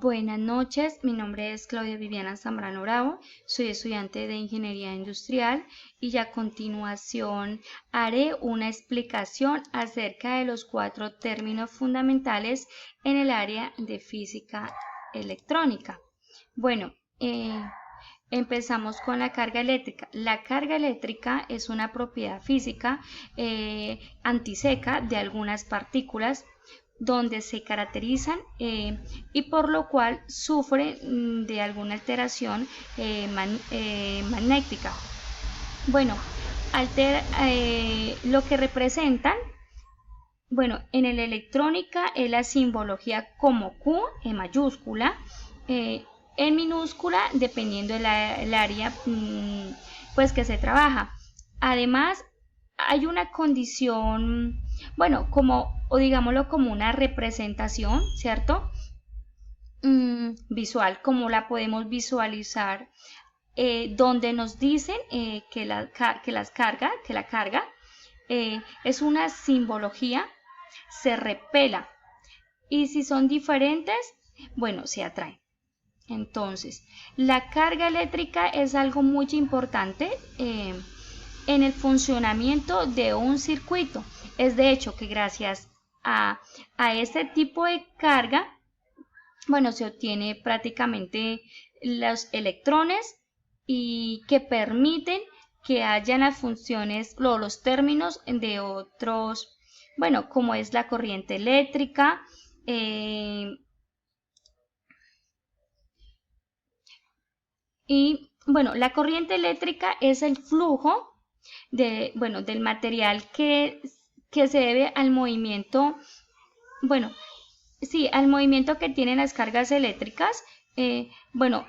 Buenas noches, mi nombre es Claudia Viviana Zambrano Bravo, soy estudiante de Ingeniería Industrial y a continuación haré una explicación acerca de los 4 términos fundamentales en el área de física electrónica. Bueno, empezamos con la carga eléctrica. La carga eléctrica es una propiedad física antiseca de algunas partículas donde se caracterizan y por lo cual sufren de alguna alteración magnética. Bueno, lo que representan, bueno, en el electrónica es la simbología como Q en mayúscula, en minúscula dependiendo del área pues que se trabaja. Además, hay una condición, bueno, o digámoslo como una representación, ¿cierto? Visual, como la podemos visualizar, donde nos dicen que la carga es una simbología, se repela, y si son diferentes, bueno, se atraen. Entonces, la carga eléctrica es algo muy importante en el funcionamiento de un circuito. Es de hecho que gracias a este tipo de carga, bueno, se obtiene prácticamente los electrones y que permiten que hayan las funciones o los términos de otros, bueno, como es la corriente eléctrica, y bueno, la corriente eléctrica es el flujo del material que se debe al movimiento, bueno, sí, al movimiento que tienen las cargas eléctricas,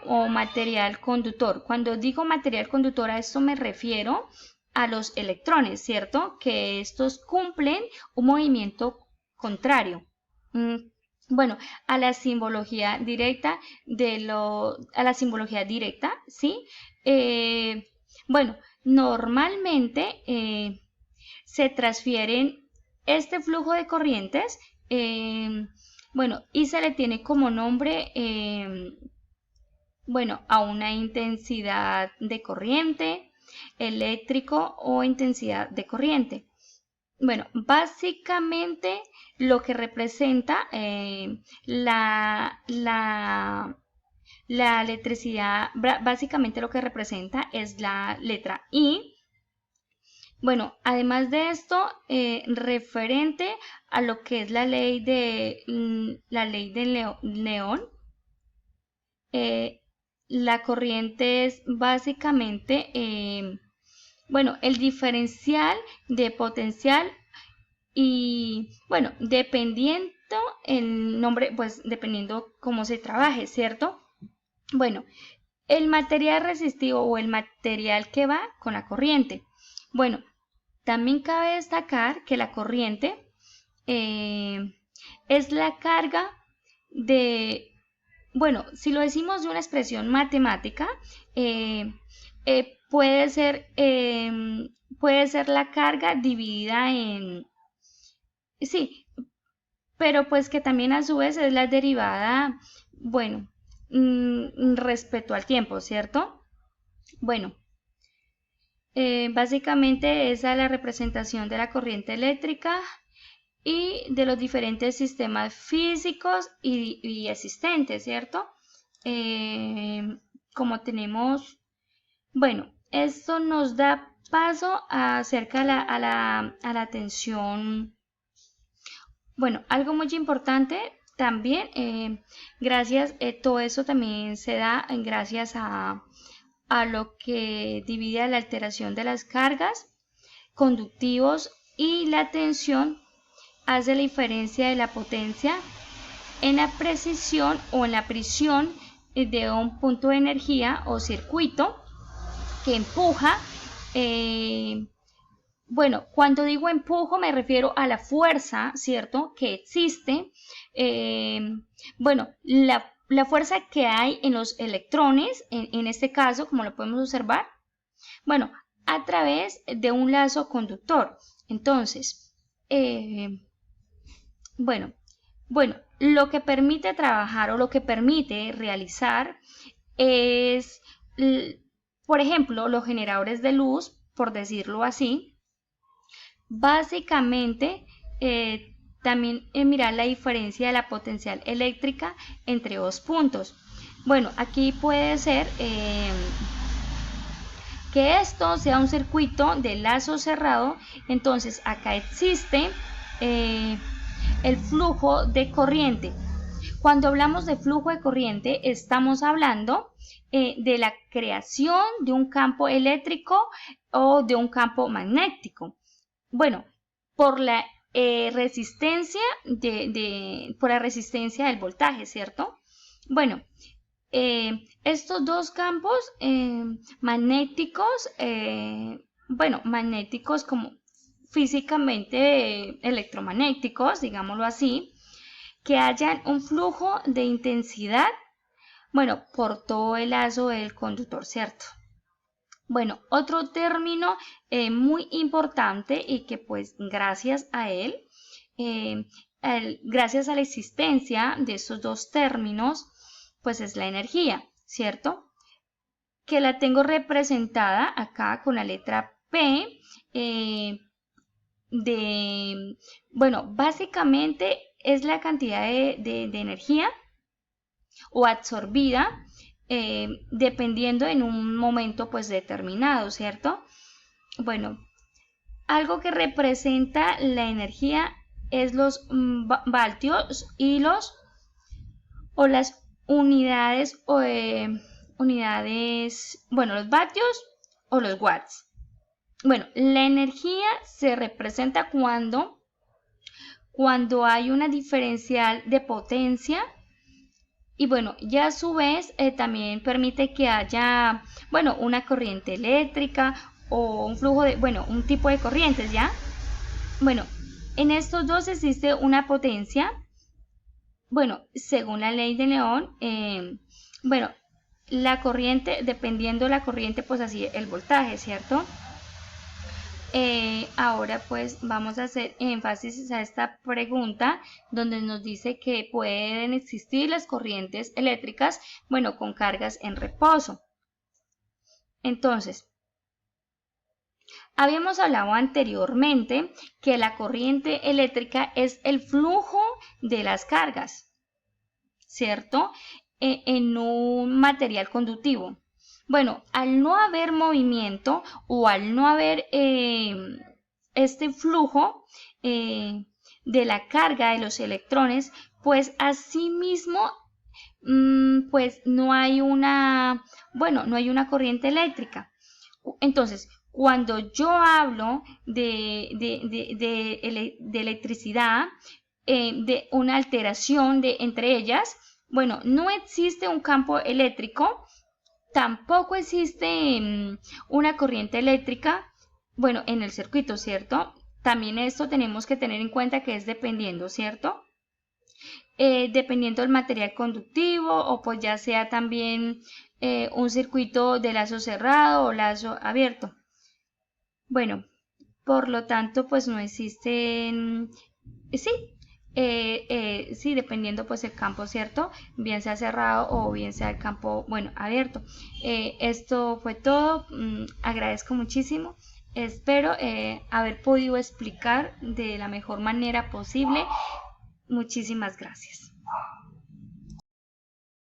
o material conductor. Cuando digo material conductor, a esto me refiero a los electrones, ¿cierto? Que estos cumplen un movimiento contrario. Bueno, a la simbología directa ¿sí? Bueno, normalmente se transfieren este flujo de corrientes, y se le tiene como nombre, a una intensidad de corriente, eléctrico o intensidad de corriente. Bueno, básicamente lo que representa la electricidad, básicamente lo que representa es la letra I. Bueno, además de esto, referente a lo que es la ley de León, la corriente es básicamente, el diferencial de potencial y, dependiendo el nombre, pues dependiendo cómo se trabaje, ¿cierto? Bueno, el material resistivo o el material que va con la corriente. Bueno, también cabe destacar que la corriente es la carga de, si lo decimos de una expresión matemática, puede ser la carga dividida en, sí, pero pues que también a su vez es la derivada, respecto al tiempo, ¿cierto? Bueno, básicamente esa es la representación de la corriente eléctrica y de los diferentes sistemas físicos y existentes, ¿cierto? Como tenemos, esto nos da paso acerca a la tensión. Bueno, algo muy importante también, todo eso también se da gracias a lo que divide la alteración de las cargas, conductivos y la tensión hace la diferencia de la potencia en la precisión o en la prisión de un punto de energía o circuito que empuja. Cuando digo empujo me refiero a la fuerza, ¿cierto? Que existe. La fuerza que hay en los electrones, en este caso, como lo podemos observar, a través de un lazo conductor. Entonces, lo que permite trabajar o lo que permite realizar es, por ejemplo, los generadores de luz, por decirlo así. Básicamente, también mirar la diferencia de la potencial eléctrica entre dos puntos. Bueno, aquí puede ser que esto sea un circuito de lazo cerrado. Entonces acá existe el flujo de corriente. Cuando hablamos de flujo de corriente, estamos hablando de la creación de un campo eléctrico o de un campo magnético. Bueno, por la resistencia por la resistencia del voltaje, ¿cierto? Bueno, estos dos campos magnéticos, bueno, magnéticos como físicamente electromagnéticos, digámoslo así, que hayan un flujo de intensidad, bueno, por todo el lazo del conductor, ¿cierto? Bueno, otro término muy importante y que pues gracias a él, gracias a la existencia de estos dos términos, pues es la energía, ¿cierto? Que la tengo representada acá con la letra P, bueno, básicamente es la cantidad de energía o absorbida dependiendo en un momento pues determinado, ¿cierto? Bueno, algo que representa la energía es los vatios y las unidades bueno, los vatios o los watts. Bueno, la energía se representa cuando hay una diferencial de potencia. Y bueno, ya a su vez también permite que haya, bueno, una corriente eléctrica o un flujo de, bueno, un tipo de corrientes, ¿ya? Bueno, en estos dos existe una potencia, bueno, según la ley de León, bueno, la corriente, dependiendo de la corriente, pues así el voltaje, ¿cierto? Ahora pues vamos a hacer énfasis a esta pregunta donde nos dice que pueden existir las corrientes eléctricas, bueno, con cargas en reposo. Entonces, habíamos hablado anteriormente que la corriente eléctrica es el flujo de las cargas, ¿cierto? En un material conductivo. Bueno, al no haber movimiento o al no haber este flujo de la carga de los electrones, pues asimismo pues no hay una, bueno, no hay una corriente eléctrica. Entonces, cuando yo hablo de electricidad, de una alteración entre ellas, bueno, no existe un campo eléctrico. Tampoco existe una corriente eléctrica, bueno, en el circuito, ¿cierto? También esto tenemos que tener en cuenta que es dependiendo, ¿cierto? Dependiendo del material conductivo o pues ya sea también un circuito de lazo cerrado o lazo abierto. Bueno, por lo tanto, pues no existen, sí, sí, dependiendo pues el campo, ¿cierto? Bien sea cerrado o bien sea el campo, bueno, abierto. Esto fue todo. Agradezco muchísimo. Espero haber podido explicar de la mejor manera posible. Muchísimas gracias.